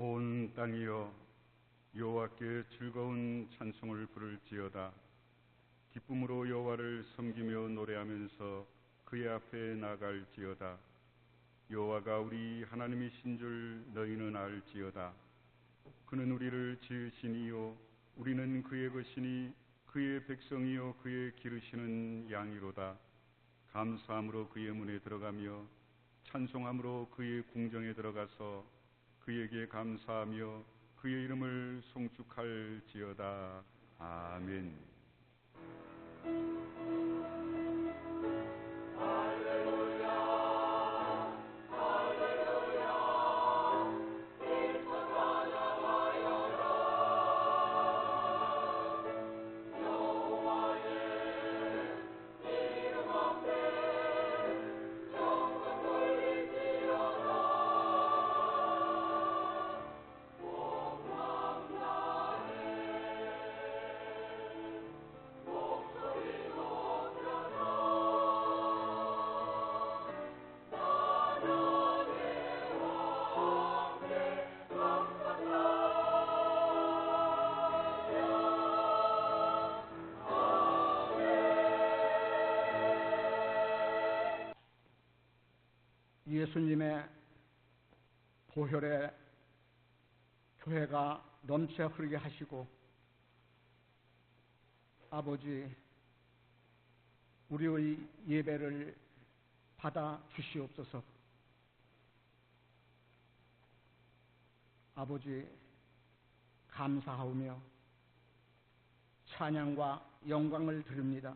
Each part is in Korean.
온 땅이여 여호와께 즐거운 찬송을 부를지어다. 기쁨으로 여호와를 섬기며 노래하면서 그의 앞에 나갈지어다. 여호와가 우리 하나님이신 줄 너희는 알지어다. 그는 우리를 지으시니요 우리는 그의 것이니 그의 백성이요 그의 기르시는 양이로다. 감사함으로 그의 문에 들어가며 찬송함으로 그의 궁정에 들어가서 그에게 감사하며 그의 이름을 송축할지어다. 아멘. 예수님의 보혈에 교회가 넘쳐 흐르게 하시고 아버지 우리의 예배를 받아 주시옵소서. 아버지 감사하오며 찬양과 영광을 드립니다.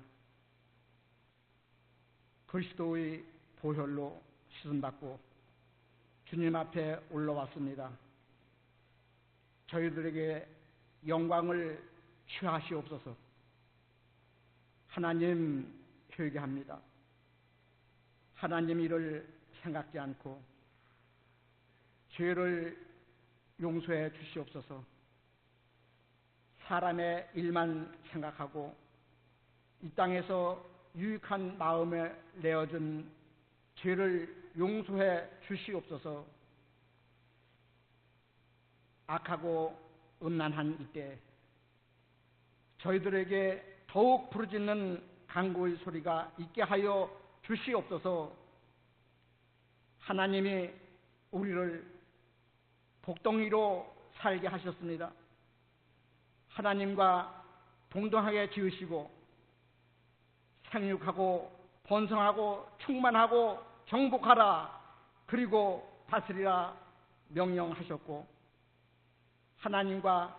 그리스도의 보혈로 씻음받고 주님 앞에 올라왔습니다. 저희들에게 영광을 취하시옵소서. 하나님 회개합니다. 하나님 일을 생각지 않고 죄를 용서해 주시옵소서. 사람의 일만 생각하고 이 땅에서 유익한 마음에 내어준 죄를 용서해 주시옵소서. 악하고 음란한 이때 저희들에게 더욱 부르짖는 간구의 소리가 있게 하여 주시옵소서. 하나님이 우리를 복덩이로 살게 하셨습니다. 하나님과 동등하게 지으시고 생육하고 번성하고 충만하고 정복하라 그리고 다스리라 명령하셨고 하나님과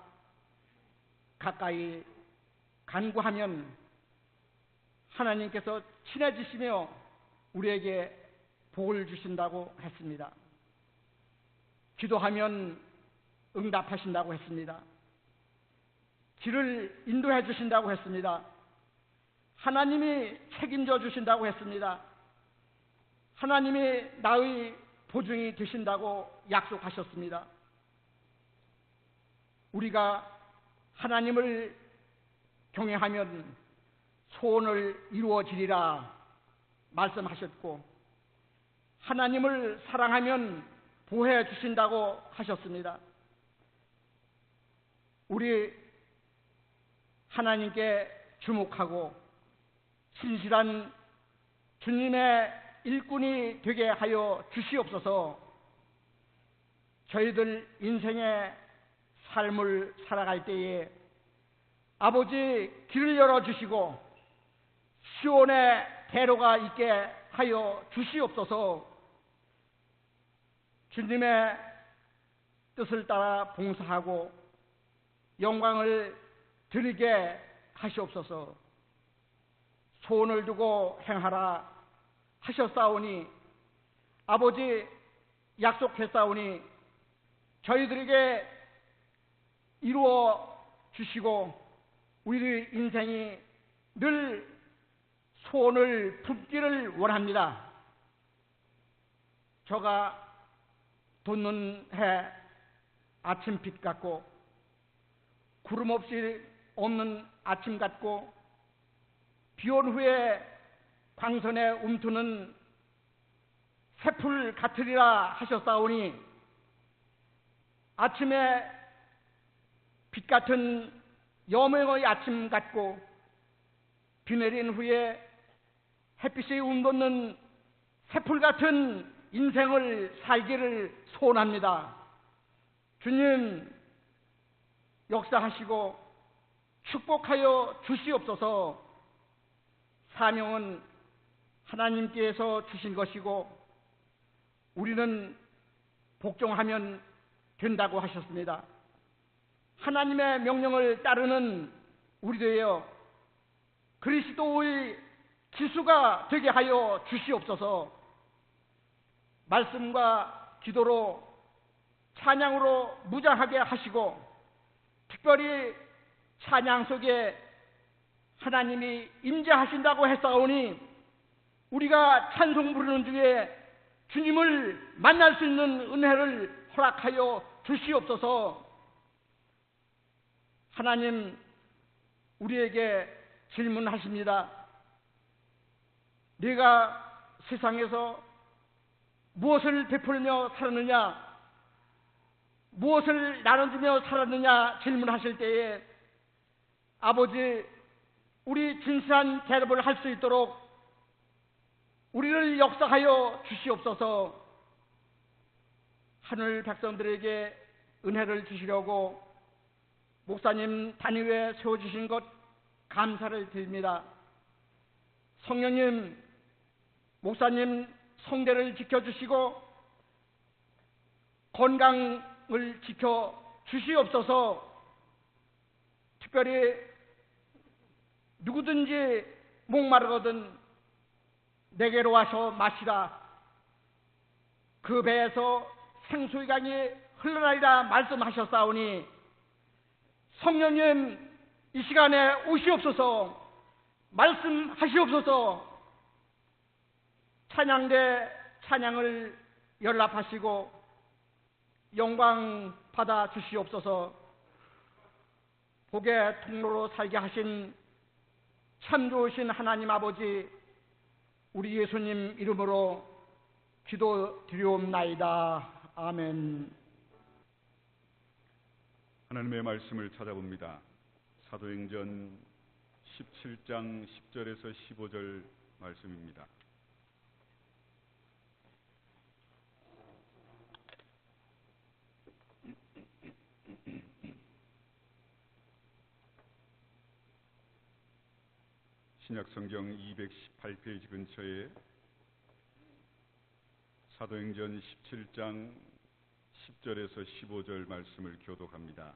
가까이 간구하면 하나님께서 친해지시며 우리에게 복을 주신다고 했습니다. 기도하면 응답하신다고 했습니다. 길을 인도해 주신다고 했습니다. 하나님이 책임져 주신다고 했습니다. 하나님이 나의 보증이 되신다고 약속하셨습니다. 우리가 하나님을 경외하면 소원을 이루어지리라 말씀하셨고 하나님을 사랑하면 보호해 주신다고 하셨습니다. 우리 하나님께 주목하고 신실한 주님의 일꾼이 되게 하여 주시옵소서. 저희들 인생의 삶을 살아갈 때에 아버지 길을 열어주시고 시온의 대로가 있게 하여 주시옵소서. 주님의 뜻을 따라 봉사하고 영광을 드리게 하시옵소서. 소원을 두고 행하라 하셨사오니 아버지 약속했사오니 저희들에게 이루어 주시고 우리 인생이 늘 소원을 품기를 원합니다. 저가 돋는 해 아침빛 같고 구름 없이 없는 아침 같고 비온 후에 광선에 움트는 새풀 같으리라 하셨사오니 아침에 빛 같은 여명의 아침 같고 비 내린 후에 햇빛이 움돋는 새풀 같은 인생을 살기를 소원합니다. 주님, 역사하시고 축복하여 주시옵소서. 사명은 하나님께서 주신 것이고 우리는 복종하면 된다고 하셨습니다. 하나님의 명령을 따르는 우리 되어 그리스도의 기수가 되게 하여 주시옵소서. 말씀과 기도로 찬양으로 무장하게 하시고 특별히 찬양 속에 하나님이 임재하신다고 했사오니 우리가 찬송 부르는 중에 주님을 만날 수 있는 은혜를 허락하여 주시옵소서. 하나님, 우리에게 질문하십니다. 네가 세상에서 무엇을 베풀며 살았느냐, 무엇을 나눠주며 살았느냐 질문하실 때에 아버지, 우리 진실한 대답을 할 수 있도록 우리를 역사하여 주시옵소서. 하늘 백성들에게 은혜를 주시려고 목사님 단위에 세워주신 것 감사를 드립니다. 성령님, 목사님 성대를 지켜주시고 건강을 지켜주시옵소서. 특별히 누구든지 목마르거든 내게로 와서 마시라. 그 배에서 생수의 강이 흘러나리라 말씀하셨사오니 성령님, 이 시간에 오시옵소서. 말씀하시옵소서. 찬양대 찬양을 연락하시고 영광 받아 주시옵소서. 복의 통로로 살게 하신 참 좋으신 하나님 아버지, 우리 예수님 이름으로 기도드리옵나이다. 아멘. 하나님의 말씀을 찾아봅니다. 사도행전 17장 10절에서 15절 말씀입니다. 신약성경 218페이지 근처에 사도행전 17장 10절에서 15절 말씀을 교독합니다.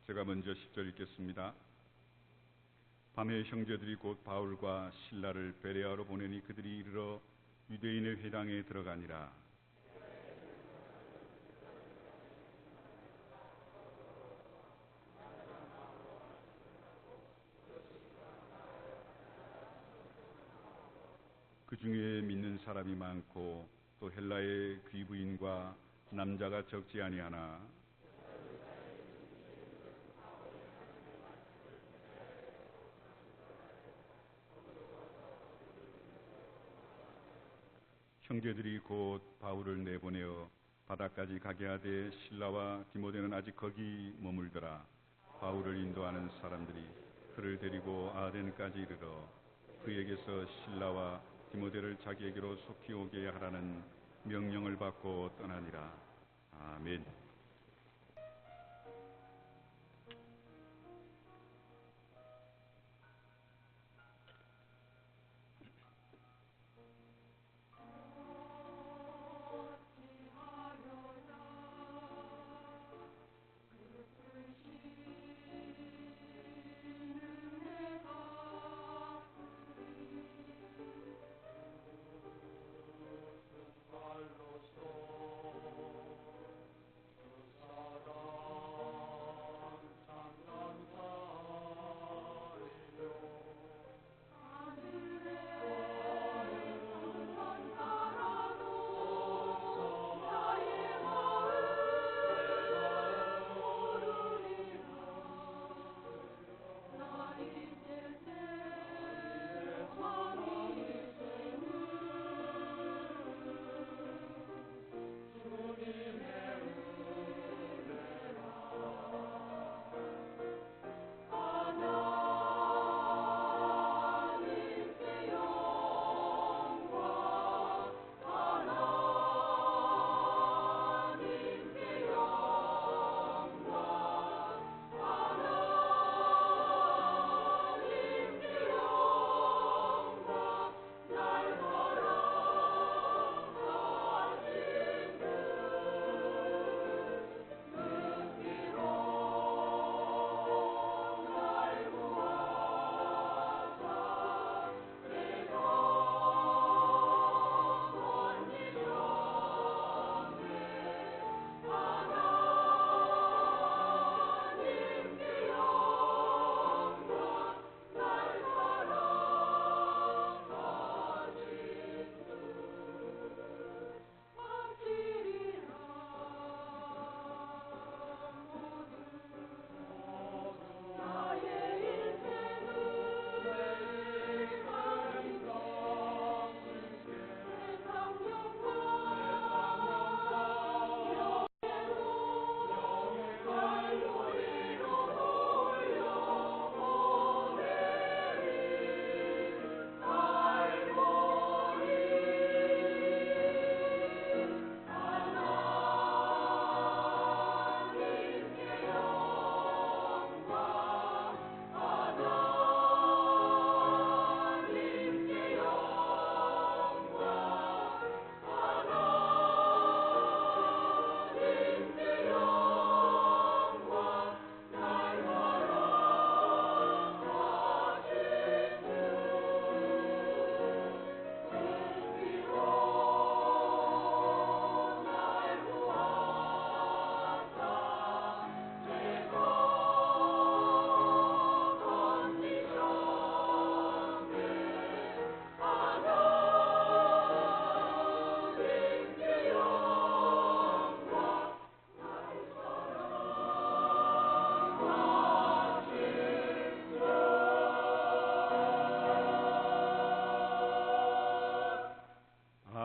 제가 먼저 10절 읽겠습니다. 밤에 형제들이 곧 바울과 실라를 베레아로 보내니 그들이 이르러 유대인의 회당에 들어가니라. 그 중에 믿는 사람이 많고 또 헬라의 귀부인과 남자가 적지 아니하나 형제들이 곧 바울을 내보내어 바다까지 가게 하되 실라와 디모데는 아직 거기 머물더라. 바울을 인도하는 사람들이 그를 데리고 아덴까지 이르러 그에게서 실라와 디모데를 자기에게로 속히 오게 하라는 명령을 받고 떠나니라. 아멘.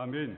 아멘.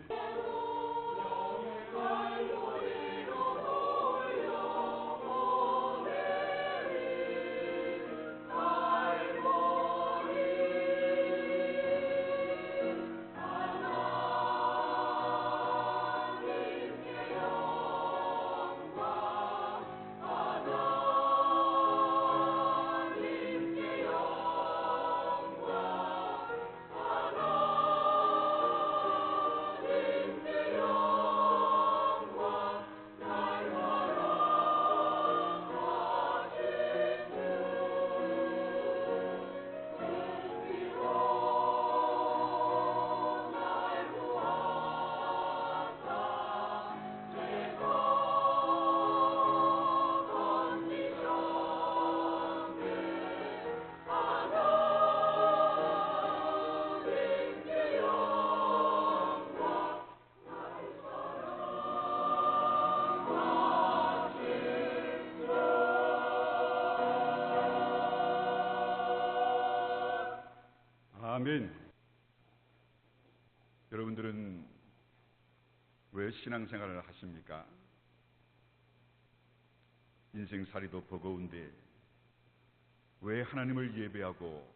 아멘. 여러분들은 왜 신앙생활을 하십니까? 인생살이도 버거운데 왜 하나님을 예배하고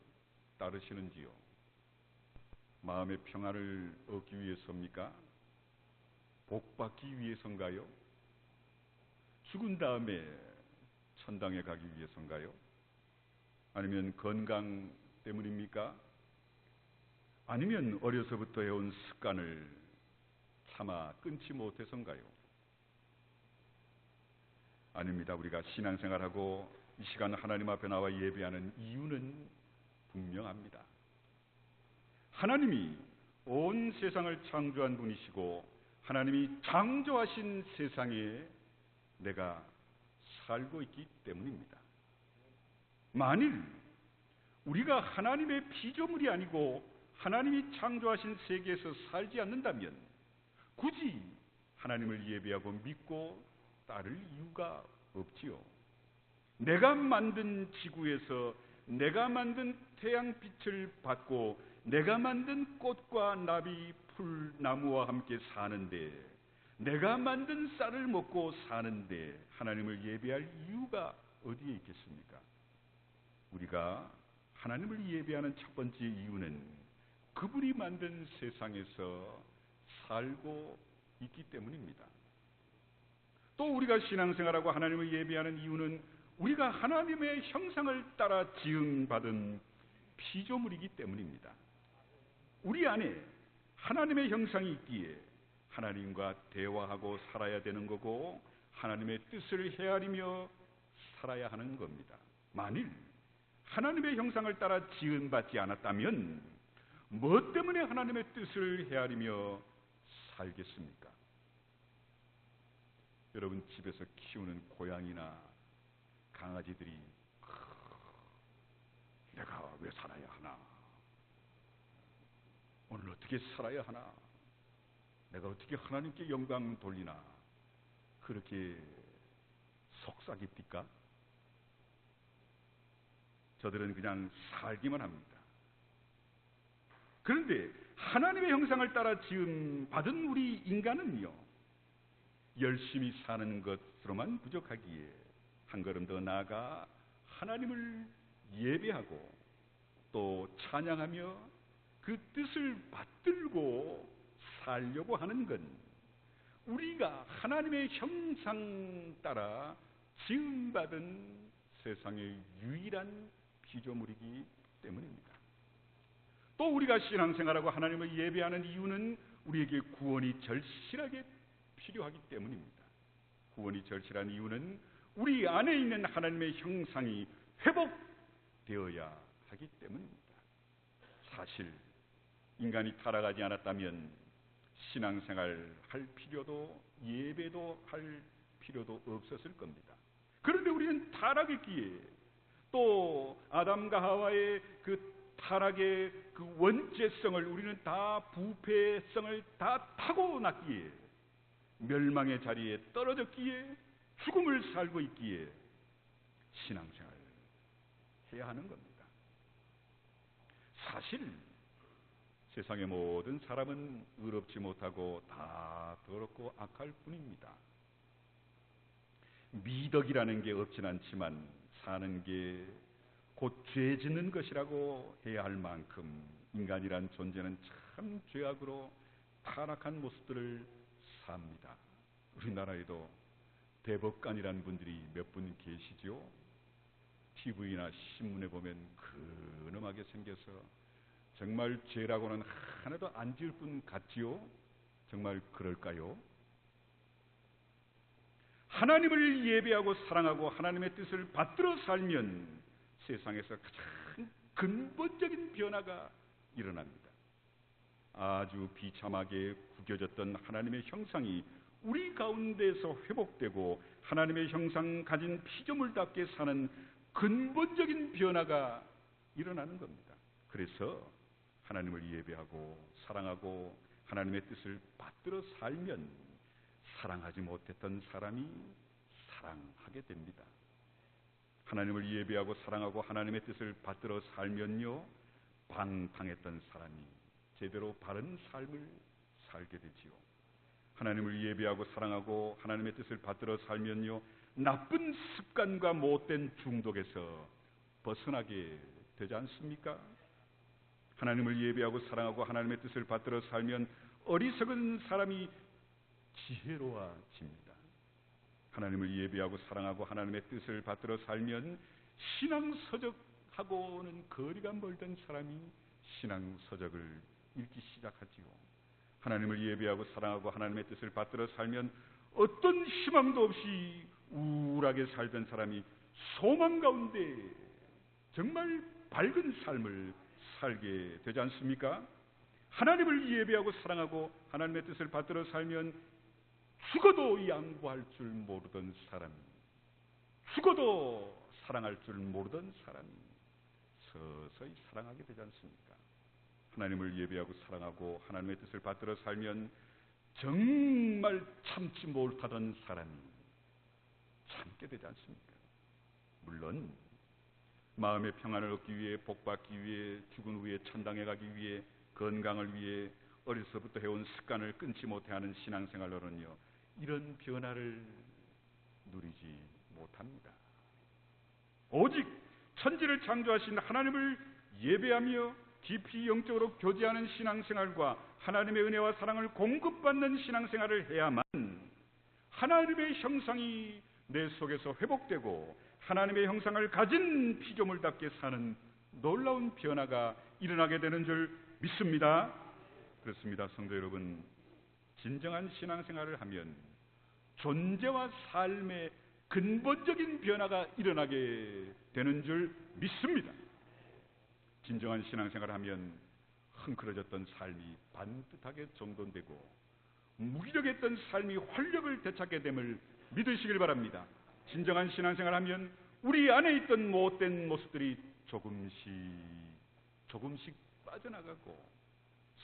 따르시는지요? 마음의 평안을 얻기 위해서입니까? 복받기 위해서인가요? 죽은 다음에 천당에 가기 위해서인가요? 아니면 건강 때문입니까? 아니면 어려서부터 해온 습관을 차마 끊지 못해서인가요? 아닙니다. 우리가 신앙생활하고 이 시간 하나님 앞에 나와 예배하는 이유는 분명합니다. 하나님이 온 세상을 창조한 분이시고 하나님이 창조하신 세상에 내가 살고 있기 때문입니다. 만일 우리가 하나님의 피조물이 아니고 하나님이 창조하신 세계에서 살지 않는다면 굳이 하나님을 예배하고 믿고 따를 이유가 없지요. 내가 만든 지구에서 내가 만든 태양빛을 받고 내가 만든 꽃과 나비, 풀, 나무와 함께 사는데 내가 만든 쌀을 먹고 사는데 하나님을 예배할 이유가 어디에 있겠습니까? 우리가 하나님을 예배하는 첫 번째 이유는 그분이 만든 세상에서 살고 있기 때문입니다. 또 우리가 신앙생활하고 하나님을 예배하는 이유는 우리가 하나님의 형상을 따라 지음받은 피조물이기 때문입니다. 우리 안에 하나님의 형상이 있기에 하나님과 대화하고 살아야 되는 거고 하나님의 뜻을 헤아리며 살아야 하는 겁니다. 만일 하나님의 형상을 따라 지음받지 않았다면 무엇 때문에 하나님의 뜻을 헤아리며 살겠습니까? 여러분 집에서 키우는 고양이나 강아지들이 내가 왜 살아야 하나? 오늘 어떻게 살아야 하나? 내가 어떻게 하나님께 영광 돌리나? 그렇게 속삭입니까? 저들은 그냥 살기만 합니다. 그런데 하나님의 형상을 따라 지음 받은 우리 인간은요, 열심히 사는 것으로만 부족하기에 한 걸음 더 나아가 하나님을 예배하고 또 찬양하며 그 뜻을 받들고 살려고 하는 건 우리가 하나님의 형상 따라 지음받은 세상의 유일한 피조물이기 때문입니다. 또 우리가 신앙생활하고 하나님을 예배하는 이유는 우리에게 구원이 절실하게 필요하기 때문입니다. 구원이 절실한 이유는 우리 안에 있는 하나님의 형상이 회복되어야 하기 때문입니다. 사실 인간이 타락하지 않았다면 신앙생활 할 필요도 예배도 할 필요도 없었을 겁니다. 그런데 우리는 타락했기에 또 아담과 하와의 그 타락의 그 원죄성을 우리는 다 부패성을 다 타고났기에 멸망의 자리에 떨어졌기에 죽음을 살고 있기에 신앙생활을 해야 하는 겁니다. 사실 세상의 모든 사람은 의롭지 못하고 다 더럽고 악할 뿐입니다. 미덕이라는 게 없진 않지만 사는 게 곧 죄 짓는 것이라고 해야 할 만큼 인간이란 존재는 참 죄악으로 타락한 모습들을 삽니다. 우리나라에도 대법관이란 분들이 몇 분 계시죠? TV나 신문에 보면 근엄하게 생겨서 정말 죄라고는 하나도 안 지을 분 같지요? 정말 그럴까요? 하나님을 예배하고 사랑하고 하나님의 뜻을 받들어 살면 세상에서 가장 근본적인 변화가 일어납니다. 아주 비참하게 구겨졌던 하나님의 형상이 우리 가운데서 회복되고 하나님의 형상 가진 피조물답게 사는 근본적인 변화가 일어나는 겁니다. 그래서 하나님을 예배하고 사랑하고 하나님의 뜻을 받들어 살면 사랑하지 못했던 사람이 사랑하게 됩니다. 하나님을 예배하고 사랑하고 하나님의 뜻을 받들어 살면요, 방탕했던 사람이 제대로 바른 삶을 살게 되지요. 하나님을 예배하고 사랑하고 하나님의 뜻을 받들어 살면요, 나쁜 습관과 못된 중독에서 벗어나게 되지 않습니까? 하나님을 예배하고 사랑하고 하나님의 뜻을 받들어 살면 어리석은 사람이 지혜로워집니다. 하나님을 예배하고 사랑하고 하나님의 뜻을 받들어 살면 신앙서적하고는 거리가 멀던 사람이 신앙서적을 읽기 시작하지요. 하나님을 예배하고 사랑하고 하나님의 뜻을 받들어 살면 어떤 희망도 없이 우울하게 살던 사람이 소망 가운데 정말 밝은 삶을 살게 되지 않습니까? 하나님을 예배하고 사랑하고 하나님의 뜻을 받들어 살면 죽어도 양보할 줄 모르던 사람이, 죽어도 사랑할 줄 모르던 사람이 서서히 사랑하게 되지 않습니까? 하나님을 예배하고 사랑하고 하나님의 뜻을 받들어 살면 정말 참지 못하던 사람이 참게 되지 않습니까? 물론 마음의 평안을 얻기 위해, 복받기 위해, 죽은 후에 천당에 가기 위해, 건강을 위해 어려서부터 해온 습관을 끊지 못해 하는 신앙생활로는요, 이런 변화를 누리지 못합니다. 오직 천지를 창조하신 하나님을 예배하며 깊이 영적으로 교제하는 신앙생활과 하나님의 은혜와 사랑을 공급받는 신앙생활을 해야만 하나님의 형상이 내 속에서 회복되고 하나님의 형상을 가진 피조물답게 사는 놀라운 변화가 일어나게 되는 줄 믿습니다. 그렇습니다. 성도 여러분, 진정한 신앙생활을 하면 존재와 삶의 근본적인 변화가 일어나게 되는 줄 믿습니다. 진정한 신앙생활을 하면 흥그러졌던 삶이 반듯하게 정돈되고 무기력했던 삶이 활력을 되찾게 됨을 믿으시길 바랍니다. 진정한 신앙생활을 하면 우리 안에 있던 못된 모습들이 조금씩 빠져나가고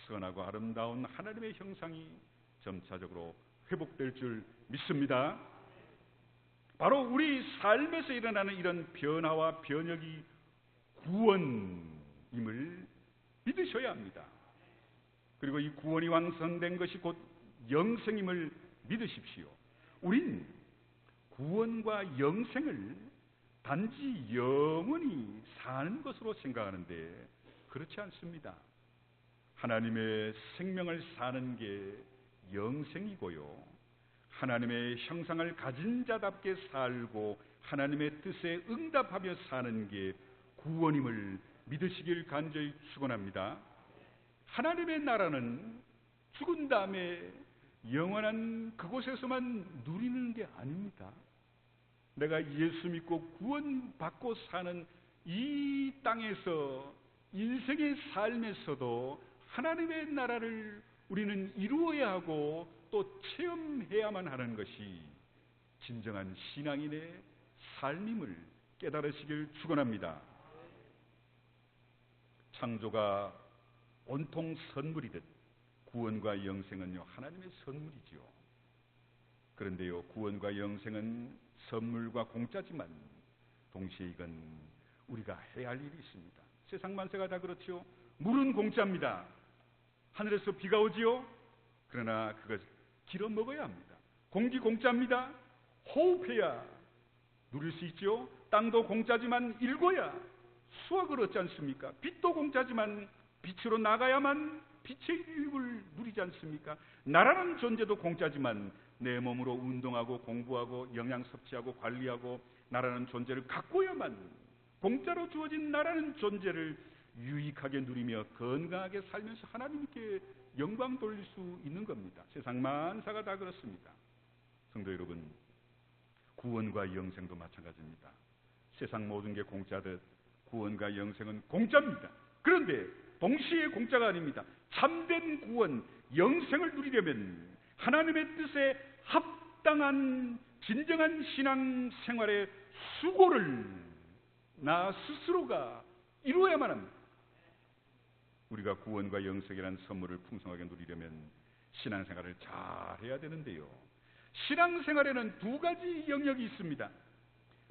선하고 아름다운 하나님의 형상이 점차적으로 회복될 줄 믿습니다. 바로 우리 삶에서 일어나는 이런 변화와 변혁이 구원임을 믿으셔야 합니다. 그리고 이 구원이 완성된 것이 곧 영생임을 믿으십시오. 우린 구원과 영생을 단지 영원히 사는 것으로 생각하는데 그렇지 않습니다. 하나님의 생명을 사는 게 영생이고요, 하나님의 형상을 가진 자답게 살고 하나님의 뜻에 응답하며 사는 게 구원임을 믿으시길 간절히 축원합니다. 하나님의 나라는 죽은 다음에 영원한 그곳에서만 누리는 게 아닙니다. 내가 예수 믿고 구원받고 사는 이 땅에서, 인생의 삶에서도 하나님의 나라를 우리는 이루어야 하고 또 체험해야만 하는 것이 진정한 신앙인의 삶임을 깨달으시길 축원합니다. 창조가 온통 선물이듯 구원과 영생은요, 하나님의 선물이지요. 그런데요, 구원과 영생은 선물과 공짜지만 동시에 이건 우리가 해야 할 일이 있습니다. 세상 만세가 다 그렇지요. 물은 공짜입니다. 하늘에서 비가 오지요. 그러나 그것 길어 먹어야 합니다. 공기 공짜입니다. 호흡해야 누릴 수 있죠. 땅도 공짜지만 일궈야 수확을 얻지 않습니까? 빛도 공짜지만 빛으로 나가야만 빛의 유익을 누리지 않습니까? 나라는 존재도 공짜지만 내 몸으로 운동하고 공부하고 영양 섭취하고 관리하고 나라는 존재를 가꿔야만 공짜로 주어진 나라는 존재를 유익하게 누리며 건강하게 살면서 하나님께 영광 돌릴 수 있는 겁니다. 세상 만사가 다 그렇습니다. 성도 여러분, 구원과 영생도 마찬가지입니다. 세상 모든 게 공짜듯 구원과 영생은 공짜입니다. 그런데 동시에 공짜가 아닙니다. 참된 구원, 영생을 누리려면 하나님의 뜻에 합당한 진정한 신앙 생활의 수고를 나 스스로가 이루어야만 합니다. 우리가 구원과 영생이라는 선물을 풍성하게 누리려면 신앙생활을 잘 해야 되는데요. 신앙생활에는 두 가지 영역이 있습니다.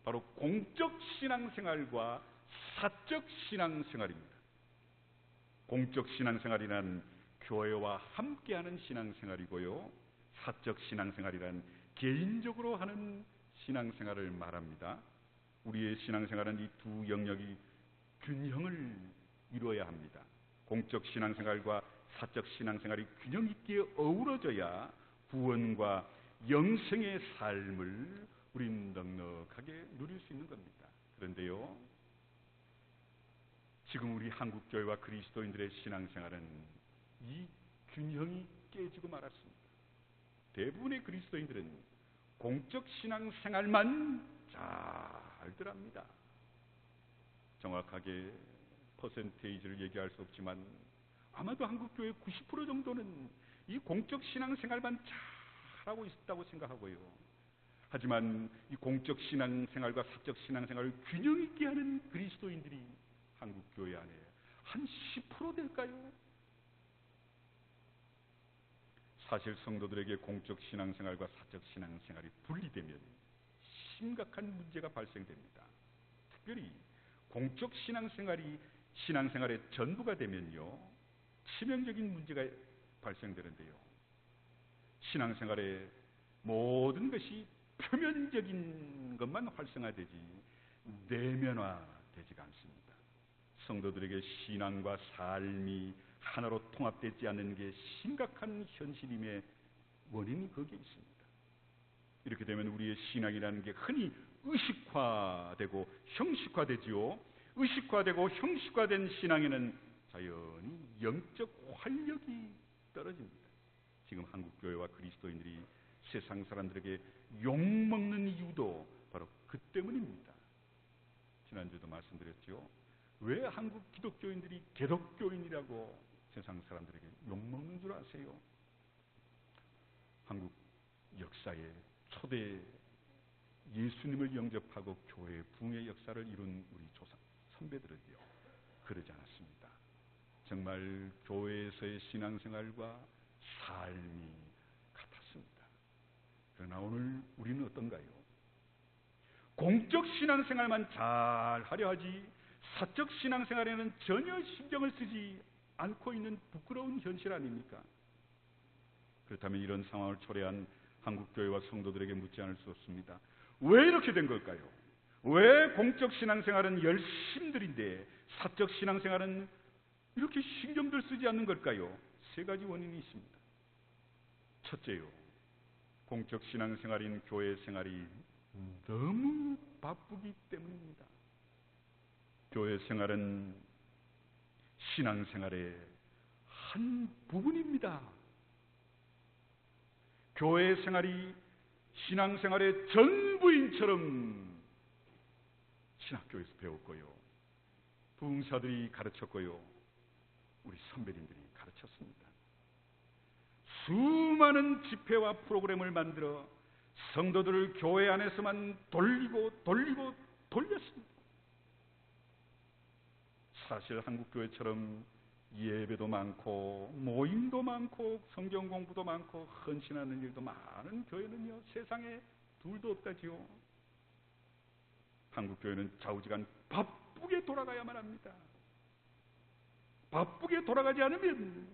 바로 공적 신앙생활과 사적 신앙생활입니다. 공적 신앙생활이란 교회와 함께하는 신앙생활이고요. 사적 신앙생활이란 개인적으로 하는 신앙생활을 말합니다. 우리의 신앙생활은 이 두 영역이 균형을 이루어야 합니다. 공적 신앙생활과 사적 신앙생활이 균형 있게 어우러져야 구원과 영생의 삶을 우린 넉넉하게 누릴 수 있는 겁니다. 그런데요, 지금 우리 한국교회와 그리스도인들의 신앙생활은 이 균형이 깨지고 말았습니다. 대부분의 그리스도인들은 공적 신앙생활만 잘들 합니다. 정확하게 퍼센테이지를 얘기할 수 없지만 아마도 한국교회 90% 정도는 이 공적 신앙생활만 잘하고 있다고 생각하고요. 하지만 이 공적 신앙생활과 사적 신앙생활을 균형 있게 하는 그리스도인들이 한국교회 안에 한 10% 될까요? 사실 성도들에게 공적 신앙생활과 사적 신앙생활이 분리되면 심각한 문제가 발생됩니다. 특별히 공적 신앙생활이 신앙생활의 전부가 되면요, 치명적인 문제가 발생되는데요. 신앙생활의 모든 것이 표면적인 것만 활성화되지 내면화되지가 않습니다. 성도들에게 신앙과 삶이 하나로 통합되지 않는 게 심각한 현실임의 원인이 거기에 있습니다. 이렇게 되면 우리의 신앙이라는 게 흔히 의식화되고 형식화되지요. 의식화되고 형식화된 신앙에는 자연히 영적 활력이 떨어집니다. 지금 한국교회와 그리스도인들이 세상 사람들에게 욕먹는 이유도 바로 그 때문입니다. 지난주도 말씀드렸죠. 왜 한국 기독교인들이 개독교인이라고 세상 사람들에게 욕먹는 줄 아세요? 한국 역사의 초대 예수님을 영접하고 교회 부흥의 역사를 이룬 우리 조상 선배들은요, 그러지 않았습니다. 정말 교회에서의 신앙생활과 삶이 같았습니다. 그러나 오늘 우리는 어떤가요? 공적 신앙생활만 잘 하려 하지 사적 신앙생활에는 전혀 신경을 쓰지 않고 있는 부끄러운 현실 아닙니까? 그렇다면 이런 상황을 초래한 한국교회와 성도들에게 묻지 않을 수 없습니다. 왜 이렇게 된 걸까요? 왜 공적 신앙생활은 열심들인데 사적 신앙생활은 이렇게 신경들 쓰지 않는 걸까요? 세 가지 원인이 있습니다. 첫째요, 공적 신앙생활인 교회 생활이 너무 바쁘기 때문입니다. 교회 생활은 신앙생활의 한 부분입니다. 교회 생활이 신앙생활의 전부인처럼 신학교에서 배웠고요, 부흥사들이 가르쳤고요, 우리 선배님들이 가르쳤습니다. 수많은 집회와 프로그램을 만들어 성도들을 교회 안에서만 돌렸습니다. 사실 한국교회처럼 예배도 많고 모임도 많고 성경 공부도 많고 헌신하는 일도 많은 교회는요, 세상에 둘도 없다지요. 한국교회는 좌우지간 바쁘게 돌아가야만 합니다. 바쁘게 돌아가지 않으면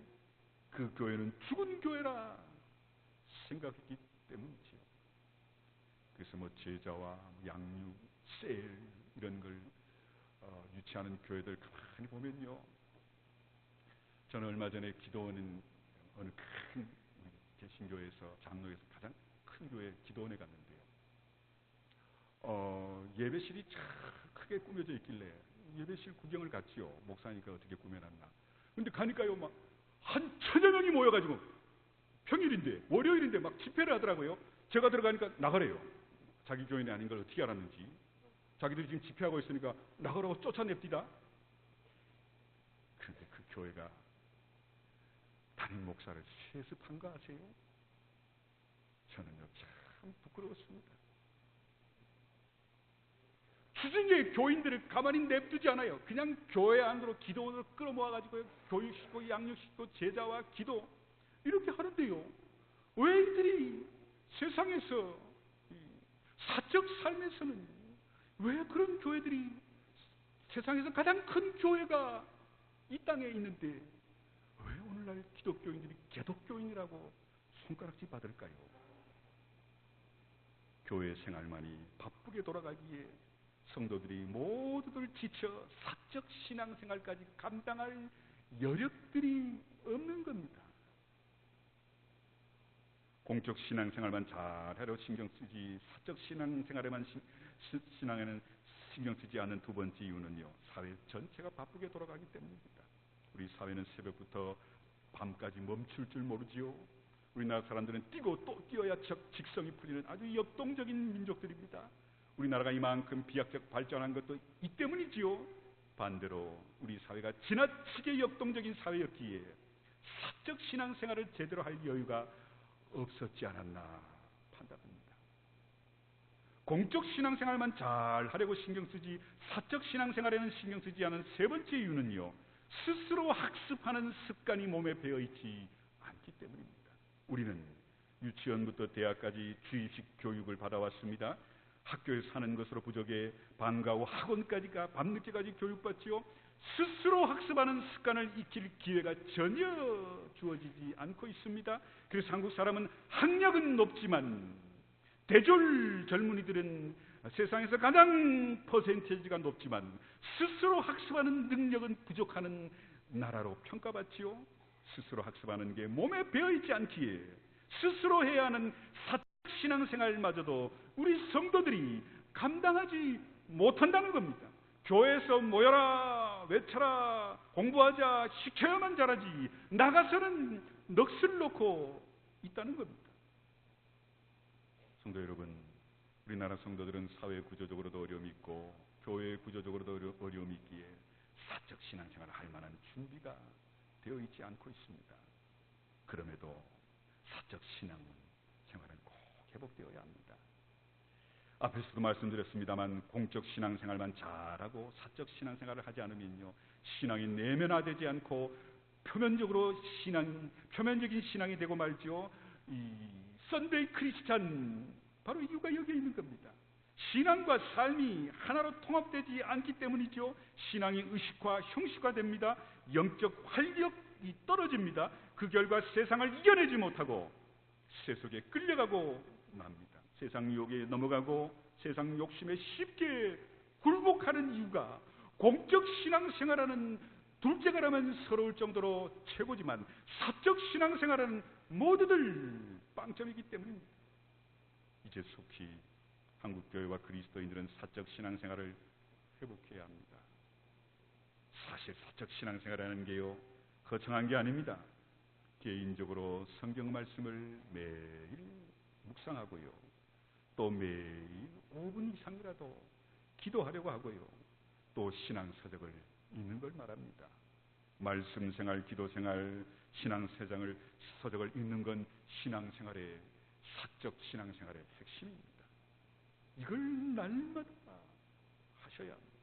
그 교회는 죽은 교회라 생각했기 때문이지요. 그래서 제자와 양육, 셀 이런 걸 유치하는 교회들 가만히 보면요, 저는 얼마 전에 기도원은 어느 큰 개신교회에서 장로에서 가장 큰 교회 기도원에 갔는데요. 예배실이 참 크게 꾸며져 있길래 예배실 구경을 갔지요. 목사니까 어떻게 꾸며놨나. 근데 가니까요, 막 한 1000여 명이 모여가지고 평일인데 월요일인데 막 집회를 하더라고요. 제가 들어가니까 나가래요. 자기 교인이 아닌 걸 어떻게 알았는지. 자기들이 지금 집회하고 있으니까 나가라고 쫓아냅디다. 그런데 그 교회가 담임 목사를 세습한 거 아세요? 저는요 참 부끄러웠습니다. 수준의 교인들을 가만히 냅두지 않아요. 그냥 교회 안으로 기도원으로 끌어모아가지고 교육시키고 양육시키고 제자와 기도 이렇게 하는데요, 왜 이들이 세상에서 사적 삶에서는 왜 그런 교회들이, 세상에서 가장 큰 교회가 이 땅에 있는데 왜 오늘날 기독교인들이 개독교인이라고 손가락질 받을까요? 교회 생활만이 바쁘게 돌아가기에 성도들이 모두들 지쳐 사적 신앙생활까지 감당할 여력들이 없는 겁니다. 공적 신앙생활만 잘하려 신경 쓰지 사적 신앙생활에만 신앙에는 신경 쓰지 않는 두 번째 이유는요, 사회 전체가 바쁘게 돌아가기 때문입니다. 우리 사회는 새벽부터 밤까지 멈출 줄 모르지요. 우리나라 사람들은 뛰고 또 뛰어야 직성이 풀리는 아주 역동적인 민족들입니다. 우리나라가 이만큼 비약적 발전한 것도 이 때문이지요. 반대로 우리 사회가 지나치게 역동적인 사회였기에 사적 신앙생활을 제대로 할 여유가 없었지 않았나 판단합니다. 공적 신앙생활만 잘 하려고 신경 쓰지 사적 신앙생활에는 신경 쓰지 않은 세 번째 이유는요, 스스로 학습하는 습관이 몸에 배어있지 않기 때문입니다. 우리는 유치원부터 대학까지 주입식 교육을 받아왔습니다. 학교에 사는 것으로 부족해 방과 후 학원까지가 밤늦게까지 교육받지요. 스스로 학습하는 습관을 익힐 기회가 전혀 주어지지 않고 있습니다. 그래서 한국 사람은 학력은 높지만 대졸 젊은이들은 세상에서 가장 퍼센테이지가 높지만 스스로 학습하는 능력은 부족하는 나라로 평가받지요. 스스로 학습하는 게 몸에 배어있지 않기에 스스로 해야 하는 사적 신앙생활마저도 우리 성도들이 감당하지 못한다는 겁니다. 교회에서 모여라, 외쳐라, 공부하자, 시켜야만 잘하지 나가서는 넋을 놓고 있다는 겁니다. 성도 여러분, 우리나라 성도들은 사회 구조적으로도 어려움이 있고 교회 구조적으로도 어려움이 있기에 사적 신앙생활을 할 만한 준비가 되어 있지 않고 있습니다. 그럼에도 사적 신앙생활은 꼭 회복되어야 합니다. 앞에서도 말씀드렸습니다만 공적 신앙생활만 잘하고 사적 신앙생활을 하지 않으면요, 신앙이 내면화되지 않고 표면적인 신앙이 되고 말죠. 이 선데이 크리스찬, 바로 이유가 여기에 있는 겁니다. 신앙과 삶이 하나로 통합되지 않기 때문이죠. 신앙이 의식화, 형식화됩니다. 영적 활력이 떨어집니다. 그 결과 세상을 이겨내지 못하고 세속에 끌려가고 맙니다. 세상 유혹에 넘어가고 세상 욕심에 쉽게 굴복하는 이유가 공적 신앙생활하는 둘째가라면 서러울 정도로 최고지만 사적 신앙생활하는 모두들 빵점이기 때문입니다. 이제 속히 한국교회와 그리스도인들은 사적 신앙생활을 회복해야 합니다. 사실 사적 신앙생활이라는 게요, 거창한 게 아닙니다. 개인적으로 성경 말씀을 매일 묵상하고요, 또 매일 5분 이상이라도 기도하려고 하고요, 또 신앙서적을 읽는 걸 말합니다. 말씀생활, 기도생활, 서적을 읽는 건 신앙생활의, 사적 신앙생활의 핵심입니다. 이걸 날마다 하셔야 합니다.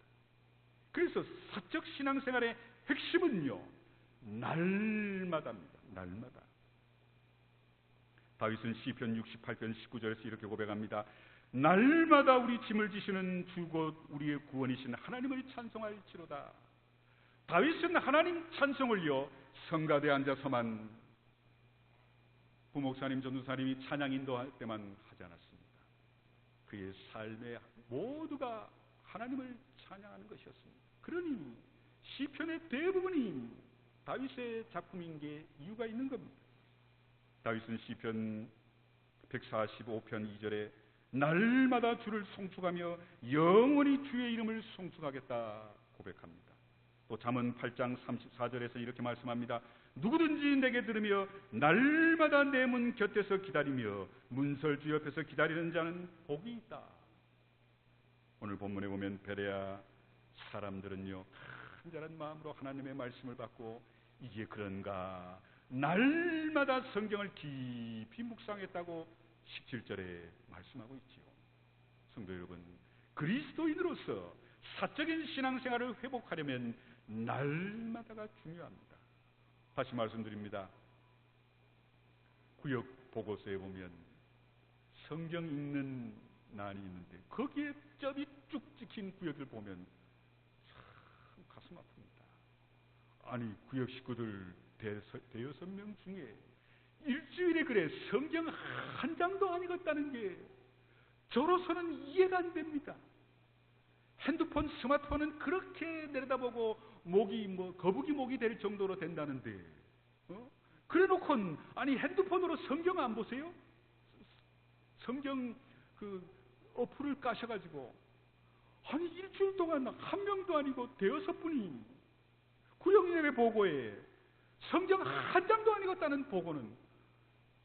그래서 사적 신앙생활의 핵심은요, 날마다입니다. 날마다. 다윗은 시편 68편 19절에서 이렇게 고백합니다. 날마다 우리 짐을 지시는 주 곧 우리의 구원이신 하나님을 찬송할지로다. 다윗은 하나님 찬송을요, 성가대에 앉아서만 부목사님, 전도사님이 찬양 인도할 때만 하지 않았습니다. 그의 삶에 모두가 하나님을 찬양하는 것이었습니다. 그러니 시편의 대부분이 다윗의 작품인 게 이유가 있는 겁니다. 다윗은 시편 145편 2절에 날마다 주를 송축하며 영원히 주의 이름을 송축하겠다 고백합니다. 또 잠언 8장 34절에서 이렇게 말씀합니다. 누구든지 내게 들으며 날마다 내 문 곁에서 기다리며 문설주 옆에서 기다리는 자는 복이 있다. 오늘 본문에 보면 베레아 사람들은요, 간절한 마음으로 하나님의 말씀을 받고 이게 그런가 날마다 성경을 깊이 묵상했다고 17절에 말씀하고 있지요. 성도 여러분, 그리스도인으로서 사적인 신앙생활을 회복하려면 날마다가 중요합니다. 다시 말씀드립니다. 구역 보고서에 보면 성경 읽는 난이 있는데 거기에 점이 쭉 찍힌 구역을 보면 참 가슴 아픕니다. 아니, 구역 식구들 대여섯 명 중에 일주일에 그래 성경 한 장도 안 읽었다는 게 저로서는 이해가 안 됩니다. 핸드폰, 스마트폰은 그렇게 내려다보고 거북이 목이 될 정도로 된다는데, 그래놓고는 아니 핸드폰으로 성경 안 보세요? 성경 그 어플을 까셔가지고 아니 일주일 동안 한 명도 아니고 대여섯 분이 구역예배 보고에 성경 한 장도 안 읽었다는 보고는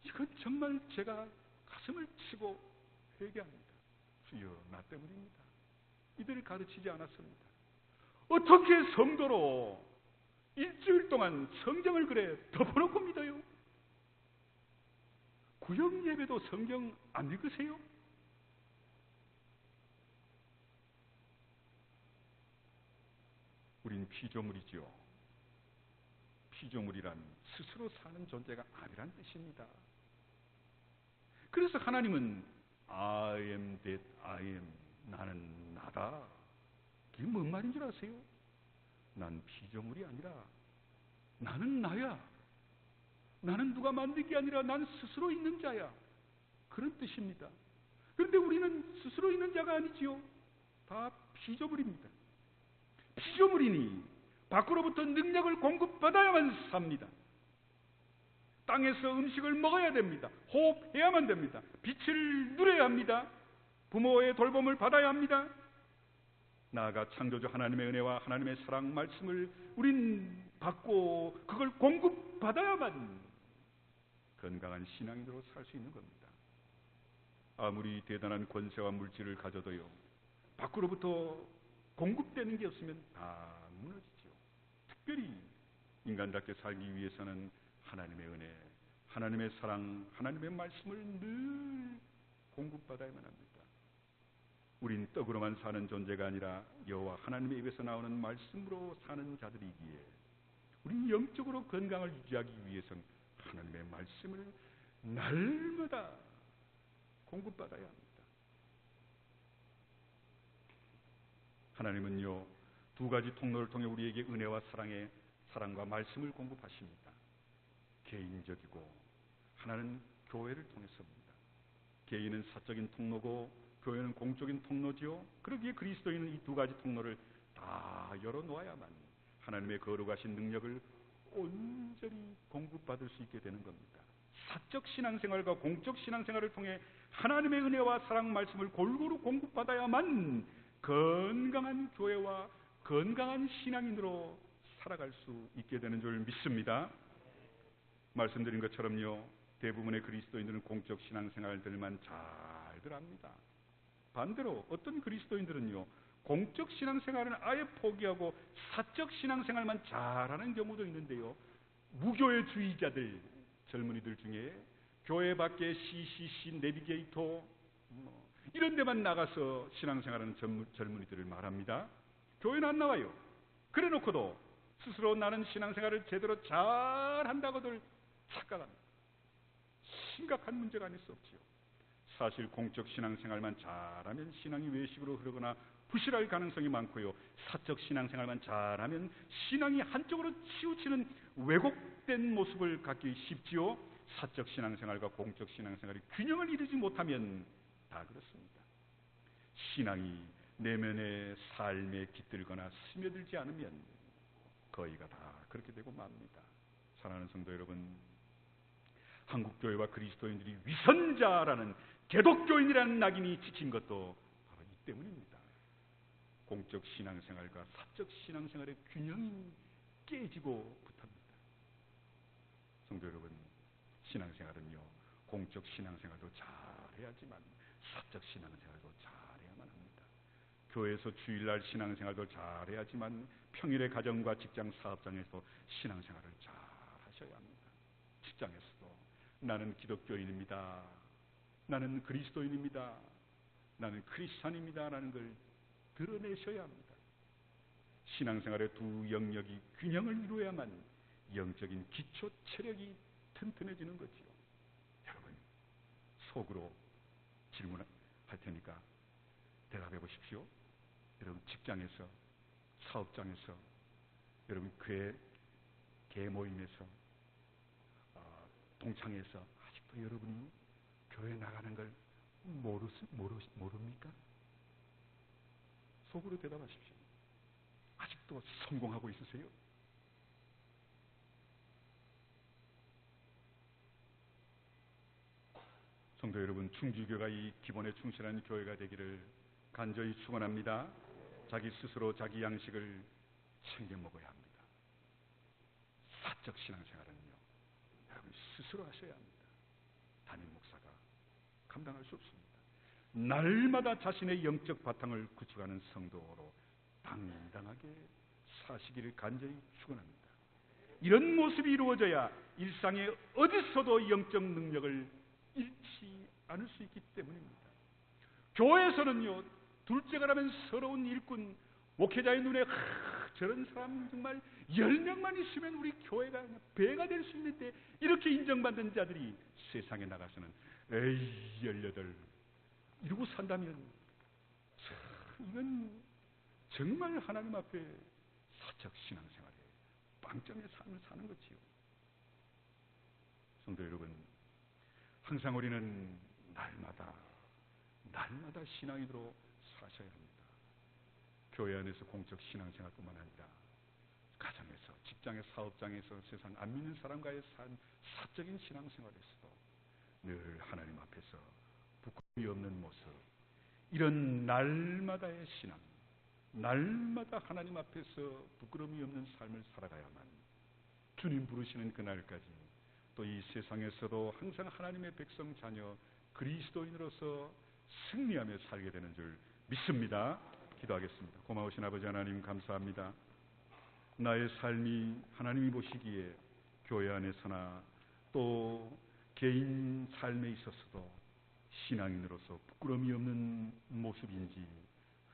이건 정말 제가 가슴을 치고 회개합니다. 주여, 나 때문입니다. 이들을 가르치지 않았습니다. 어떻게 성도로 일주일 동안 성경을 그래 덮어놓고 믿어요? 구역 예배도 성경 안 읽으세요? 우린 피조물이죠. 피조물이란 스스로 사는 존재가 아니란 뜻입니다. 그래서 하나님은 I am that I am, 나는 나다. 이게 뭔 말인 줄 아세요? 난 피조물이 아니라 나는 나야. 나는 누가 만든 게 아니라 난 스스로 있는 자야. 그런 뜻입니다. 그런데 우리는 스스로 있는 자가 아니지요. 다 피조물입니다. 피조물이니 밖으로부터 능력을 공급받아야만 삽니다. 땅에서 음식을 먹어야 됩니다. 호흡해야만 됩니다. 빛을 누려야 합니다. 부모의 돌봄을 받아야 합니다. 나아가 창조주 하나님의 은혜와 하나님의 사랑 말씀을 우린 받고 그걸 공급받아야만 건강한 신앙인으로 살 수 있는 겁니다. 아무리 대단한 권세와 물질을 가져도요, 밖으로부터 공급되는 게 없으면 다 무너지죠. 특별히 인간답게 살기 위해서는 하나님의 은혜, 하나님의 사랑, 하나님의 말씀을 늘 공급받아야만 합니다. 우린 떡으로만 사는 존재가 아니라 여호와 하나님의 입에서 나오는 말씀으로 사는 자들이기에 우린 영적으로 건강을 유지하기 위해서는 하나님의 말씀을 날마다 공급받아야 합니다. 하나님은요, 두 가지 통로를 통해 우리에게 은혜와 사랑과 말씀을 공급하십니다. 개인적이고 하나는 교회를 통해서입니다. 개인은 사적인 통로고 교회는 공적인 통로지요. 그러기에 그리스도인은 이 두 가지 통로를 다 열어놓아야만 하나님의 거룩하신 능력을 온전히 공급받을 수 있게 되는 겁니다. 사적 신앙생활과 공적 신앙생활을 통해 하나님의 은혜와 사랑 말씀을 골고루 공급받아야만 건강한 교회와 건강한 신앙인으로 살아갈 수 있게 되는 줄 믿습니다. 말씀드린 것처럼요, 대부분의 그리스도인들은 공적 신앙생활들만 잘들 합니다. 반대로 어떤 그리스도인들은요, 공적 신앙생활은 아예 포기하고 사적 신앙생활만 잘하는 경우도 있는데요, 무교회주의자들, 젊은이들 중에 교회 밖에 CCC, 내비게이터 이런 데만 나가서 신앙생활하는 젊은이들을 말합니다. 교회는 안 나와요. 그래 놓고도 스스로 나는 신앙생활을 제대로 잘한다고들 착각합니다. 심각한 문제가 아닐 수 없지요. 사실 공적 신앙생활만 잘하면 신앙이 외식으로 흐르거나 부실할 가능성이 많고요, 사적 신앙생활만 잘하면 신앙이 한쪽으로 치우치는 왜곡된 모습을 갖기 쉽지요. 사적 신앙생활과 공적 신앙생활이 균형을 이루지 못하면 다 그렇습니다. 신앙이 내면의 삶에 깃들거나 스며들지 않으면 거의가 다 그렇게 되고 맙니다. 사랑하는 성도 여러분, 한국교회와 그리스도인들이 위선자라는 개독교인이라는 낙인이 지친 것도 바로 이 때문입니다. 공적 신앙생활과 사적 신앙생활의 균형이 깨지고 붙합니다. 성도 여러분, 신앙생활은요, 공적 신앙생활도 잘해야지만 사적 신앙생활도 잘해야만 합니다. 교회에서 주일날 신앙생활도 잘해야지만 평일의 가정과 직장 사업장에서 신앙생활을 잘 하셔야 합니다. 직장에서도 나는 기독교인입니다, 나는 그리스도인입니다, 나는 크리스찬입니다 라는 걸 드러내셔야 합니다. 신앙생활의 두 영역이 균형을 이루어야만 영적인 기초 체력이 튼튼해지는 거지요. 여러분, 속으로 질문할 테니까 대답해 보십시오. 여러분, 직장에서, 사업장에서, 여러분 개 모임에서, 동창회에서 아직도 여러분이 교회 나가는 걸 모릅니까? 속으로 대답하십시오. 아직도 성공하고 있으세요? 성도 여러분, 충주교가 이 기본에 충실한 교회가 되기를 간절히 축원합니다. 자기 스스로 자기 양식을 챙겨 먹어야 합니다. 사적 신앙생활은요, 여러분 스스로 하셔야 합니다. 담임 목사가 감당할 수 없습니다. 날마다 자신의 영적 바탕을 구축하는 성도로 당당하게 사시기를 간절히 축원합니다. 이런 모습이 이루어져야 일상에 어디서도 영적 능력을 잃지 않을 수 있기 때문입니다. 교회에서는요, 둘째가라면 서러운 일꾼, 목회자의 눈에 저런 사람 정말 10명만 있으면 우리 교회가 배가 될 수 있는데 이렇게 인정받는 자들이 세상에 나가서는 에이 18 이러고 산다면 이건 정말 하나님 앞에 사적 신앙생활에 빵점의 삶을 사는 거지요. 성도 여러분, 항상 우리는 날마다 신앙인으로 사셔야 합니다. 교회 안에서 공적 신앙생활뿐만 아니라 가정에서, 직장의 사업장에서, 세상 안 믿는 사람과의 사적인 신앙생활에서도 늘 하나님 앞에서 부끄러움이 없는 모습, 이런 날마다의 신앙, 날마다 하나님 앞에서 부끄러움이 없는 삶을 살아가야만 주님 부르시는 그날까지 또 이 세상에서도 항상 하나님의 백성 자녀 그리스도인으로서 승리하며 살게 되는 줄 믿습니다. 기도하겠습니다. 고마우신 아버지 하나님, 감사합니다. 나의 삶이 하나님이 보시기에 교회 안에서나 또 개인 삶에 있어서도 신앙인으로서 부끄러움이 없는 모습인지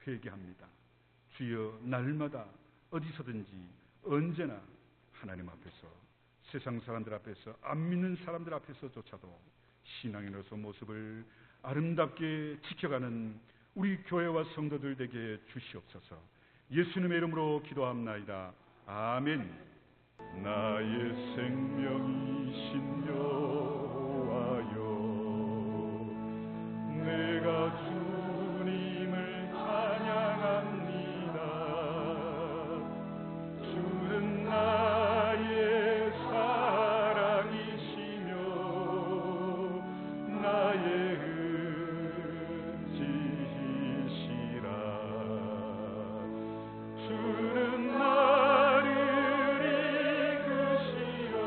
회개합니다. 주여, 날마다 어디서든지 언제나 하나님 앞에서, 세상 사람들 앞에서, 안 믿는 사람들 앞에서조차도 신앙인으로서 모습을 아름답게 지켜가는 우리 교회와 성도들 되게 주시옵소서. 예수님의 이름으로 기도합나이다. 아멘. 나의 생명이신 여호와여, 내가 주님을 찬양합니다. 주는 나의 사랑이시며 나의 의지이시라. 주는 나를 이끄시어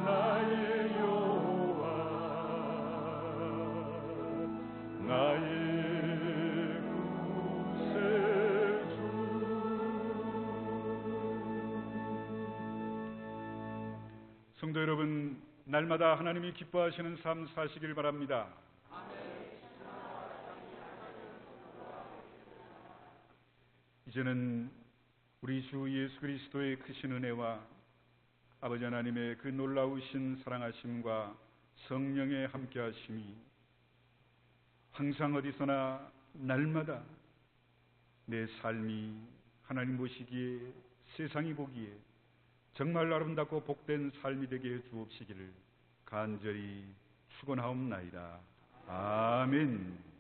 나의 여호와 나의 구세주. 성도 여러분, 날마다 하나님이 기뻐하시는 삶 사시길 바랍니다. 이제는 우리 주 예수 그리스도의 크신 은혜와 아버지 하나님의 그 놀라우신 사랑하심과 성령의 함께하심이 항상 어디서나 날마다 내 삶이 하나님 보시기에, 세상이 보기에 정말 아름답고 복된 삶이 되게 해 주옵시기를 간절히 축원하옵나이다. 아멘.